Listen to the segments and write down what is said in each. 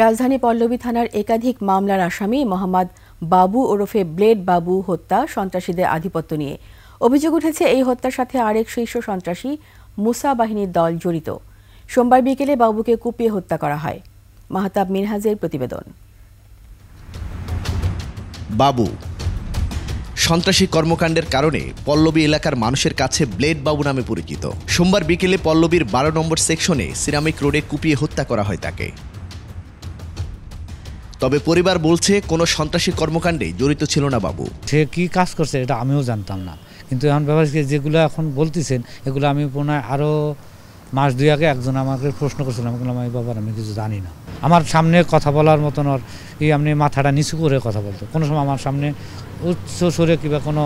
রাজধানী পল্লবী থানার একাধিক মামলার আসামি মোহাম্মদ বাবু ওরফে ব্লেড বাবু হত্যা সন্ত্রাসীদের আধিপত্য নিয়ে অভিযোগ উঠেছে। এই হত্যার সাথে আরেক শীর্ষ সন্ত্রাসী মুসা বাহিনীর দল জড়িত। সোমবার বিকেলে বাবুকে কুপিয়ে হত্যা করা হয়। মাহতাব মিনহাজের প্রতিবেদন। বাবু সন্ত্রাসী কর্মকাণ্ডের কারণে পল্লবী এলাকার মানুষের কাছে ব্লেড বাবু নামে পরিচিত। সোমবার বিকেলে পল্লবীর 12 নম্বর সেকশনে সিরামিক রোডে কুপিয়ে হত্যা করা হয় তাকে। তবে পরিবার বলছে কোনো সন্ত্রাসী কর্মকাণ্ডে জড়িত ছিল না বাবু। সে কি কাজ করছে এটা আমিও জানতাম না, কিন্তু এখন ব্যাপার যেগুলো এখন বলতেছেন এগুলো আমি পুনরায় আরও মাস 2 আগে একজন আমাকে প্রশ্ন করছিলাম, আমি বাবার আমি কিছু জানি না। আমার সামনে কথা বলার মতন ওর আপনি মাথাটা নিচু করে কথা বলতো, কোনো সময় আমার সামনে উচ্চ সুরে কিংবা কোনো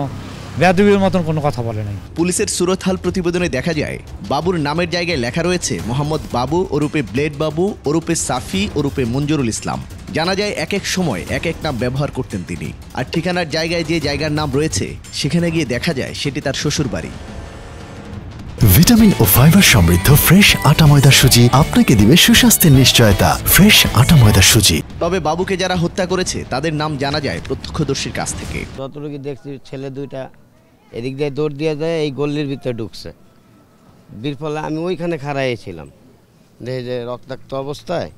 বেয়াদবির মতন কোনো কথা বলে নাই। পুলিশের সুরতহাল প্রতিবেদনে দেখা যায় বাবুর নামের জায়গায় লেখা রয়েছে মোহাম্মদ বাবু ওরূপে ব্লেড বাবু ওরূপে সাফি ওরূপে মঞ্জুরুল ইসলাম। জানা যায় এক এক সময় এক এক নাম ব্যবহার করতেন তিনি, আর ঠিকানার জায়গায় যে জায়গার নাম রয়েছে সেখানে গিয়ে দেখা যায় সেটি তার শ্বশুর বাড়ি। ভিটামিন ও ফাইবার সমৃদ্ধ ফ্রেশ আটা ময়দা সুজি আপনাকে দিবে সুস্বাস্থ্যের নিশ্চয়তা। ফ্রেশ আটা ময়দা সুজি। তবে বাবুকে যারা হত্যা করেছে তাদের নাম জানা যায় প্রত্যক্ষদর্শীর কাছ থেকে। যতটুকু দেখছি ছেলে দুইটা এদিক দিয়ে দৌড় দিয়ে যায়, এই গল্লির ভিতরে ঢুকছে। বির ফলে আমি ওইখানে খাড়াইছিলাম, দেখে যে রক্তাক্ত অবস্থায়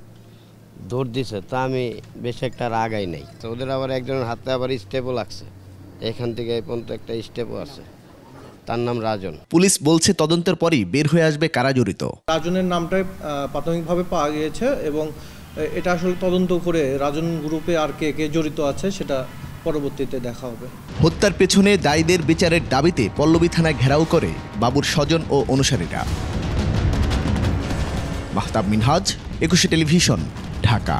দৌড় দিছে, তা আমি বেশি একটা আগাই নাই। তো ওদের আবার একজনের হাতে আবার স্টেপও লাগছে, এখান থেকে এই পর্যন্ত একটা স্টেপও আছে। তার নাম রাজন। পুলিশ বলছে তদন্তের পরই বের হয়ে আসবে কারা জড়িত। রাজনের নামটাই প্রাথমিকভাবে পাওয়া গিয়েছে এবং এটা আসলে তদন্ত করে রাজন গ্রুপে আর কে কে জড়িত আছে সেটা পরবর্তীতে দেখা হবে। হত্যার পেছনে দায়ীদের বিচারের দাবিতে পল্লবী থানা ঘেরাও করে বাবুর স্বজন ও অনুসারীরা। মাহতাব মিনহাজ, 21 টেলিভিশন, ঢাকা।